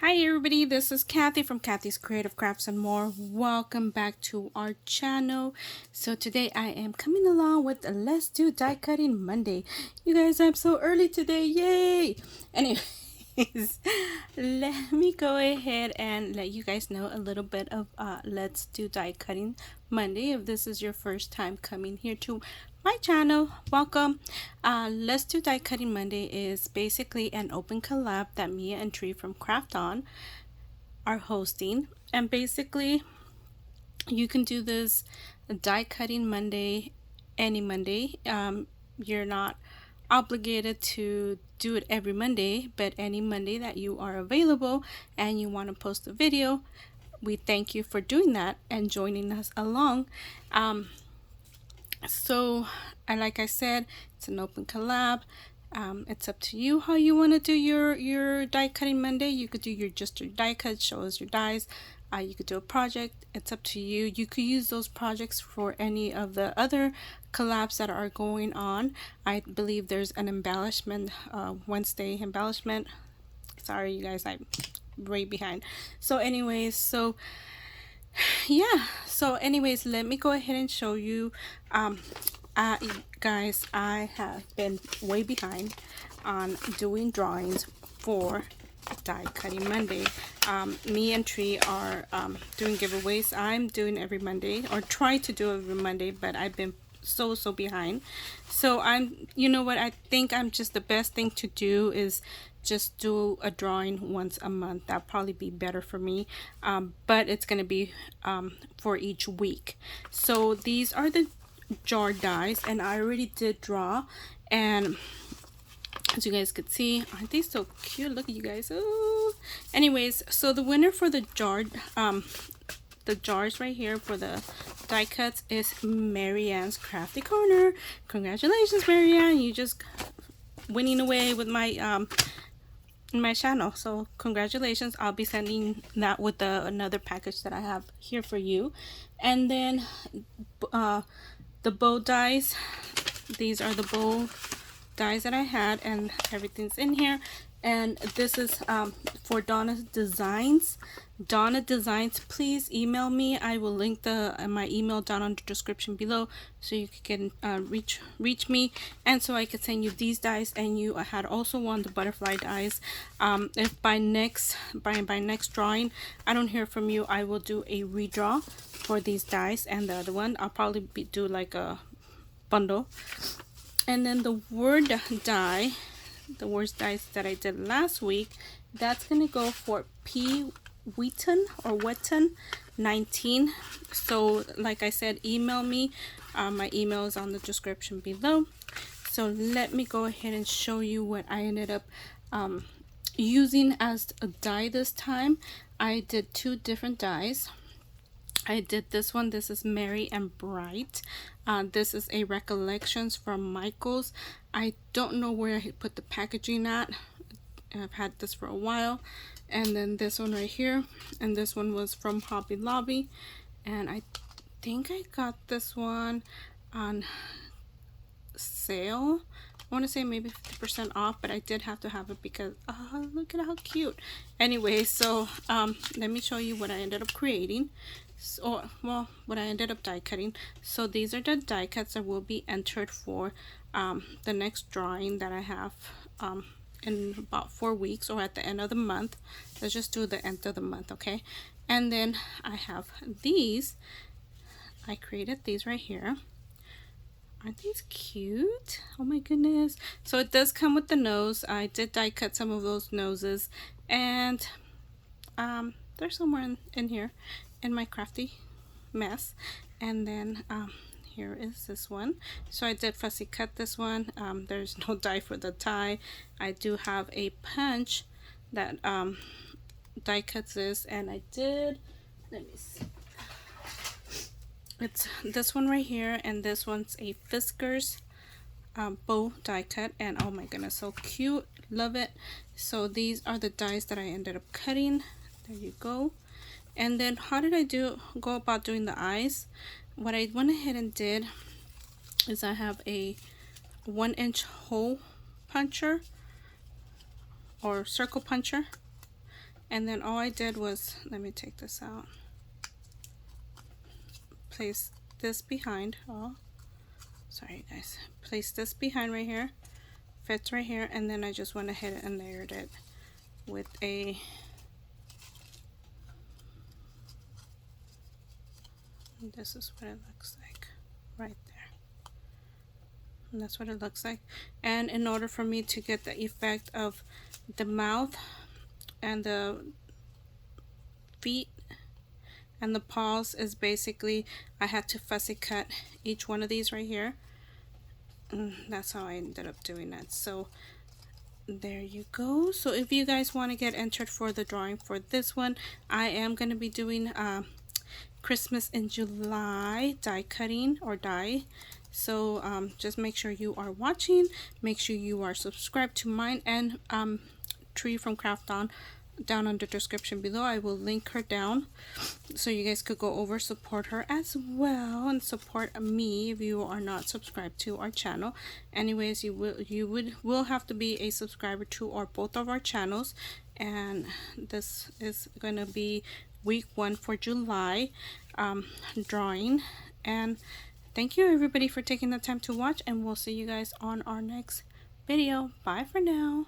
Hi everybody, this is Kathy from Kathy's Creative Crafts and More. Welcome back to our channel. So today I am coming along with a Let's Do Die Cutting Monday. You guys, I'm so early today, yay! Anyways, let me go ahead and let you guys know a little bit of Let's Do Die Cutting Monday. If this is your first time coming here to my channel, welcome. Let's Do Die Cutting Monday is basically an open collab that Mia and Tree from Craft On are hosting, and basically you can do this die cutting Monday, any Monday. You're not obligated to do it every Monday, but any Monday that you are available and you want to post a video, we thank you for doing that and joining us along. So like I said, it's an open collab. It's up to you how you want to do your die cutting Monday. You could do your die cut, show us your dies. You could do a project. It's up to you. You could use those projects for any of the other collabs that are going on. I believe there's an embellishment, Wednesday embellishment. Sorry you guys, I'm way behind. So anyways, let me go ahead and show you. Guys, I have been way behind on doing drawings for die cutting Monday. Me and Tree are doing giveaways. I'm doing every Monday, or try to do every Monday, but I've been so behind. So you know what, I think the best thing to do is just do a drawing once a month. That'll probably be better for me, but it's gonna be for each week. So these are the jar dies, and I already did draw, and as you guys could see, aren't they so cute? Look at you guys. Oh, anyways, so the winner for the jars right here for the die cuts is Marianne's Crafty Corner. Congratulations, Marianne, you just winning away with my channel. So congratulations. I'll be sending that with another package that I have here for you. And then the bow dies, these are the bow dies that I had, and everything's in here. And this is for Donna Designs. Donna Designs, please email me. I will link my email down on the description below, so you can reach me, and so I could send you these dies. And you had also won the butterfly dies. If by next drawing I don't hear from you, I will do a redraw for these dies, and the other one I'll probably do like a bundle. And then the word die, the words dies that I did last week, that's gonna go for P Wetton 19. So like I said, email me. My email is on the description below. So let me go ahead and show you what I ended up using as a die this time. I did two different dies. I did this one. This is Merry and Bright. This is a Recollections from Michaels. I don't know where I put the packaging at. I've had this for a while. And then this one right here, and this one was from Hobby Lobby, and I think I got this one on sale. I want to say maybe 50% off, but I did have to have it because look at how cute. Anyway, so let me show you what I ended up creating. So, well, what I ended up die cutting. So these are the die cuts that will be entered for the next drawing that I have in about 4 weeks, or at the end of the month. Let's just do the end of the month, okay? And then I have these. I created these right here. Aren't these cute? Oh my goodness. So it does come with the nose. I did die cut some of those noses, and they're somewhere in here in my crafty mess. And then here is this one. So I did fussy cut this one. There's no die for the tie. I do have a punch that die cuts this, and I did, let me see, it's this one right here, and this one's a Fiskars bow die cut, and oh my goodness, so cute, love it. So these are the dies that I ended up cutting. There you go. And then how did I go about doing the eyes? What I went ahead and did is I have a 1-inch hole puncher or circle puncher, And then all I did was, let me take this out, place this behind. Oh, sorry guys. Place this behind right here, fits right here, and then I just went ahead and layered it with a this is what it looks like right there. And that's what it looks like. And in order for me to get the effect of the mouth and the feet and the paws, is basically I had to fussy cut each one of these right here, and that's how I ended up doing that. So there you go. So if you guys want to get entered for the drawing for this one, I am going to be doing Christmas in July die cutting or die. So just make sure you are watching, make sure you are subscribed to mine and Tree from Craft On down on the description below. I will link her down so you guys could go over, support her as well, and support me if you are not subscribed to our channel. Anyways, you will have to be a subscriber to or both of our channels. And this is gonna be week 1 for July drawing. And thank you everybody for taking the time to watch, and we'll see you guys on our next video. Bye for now.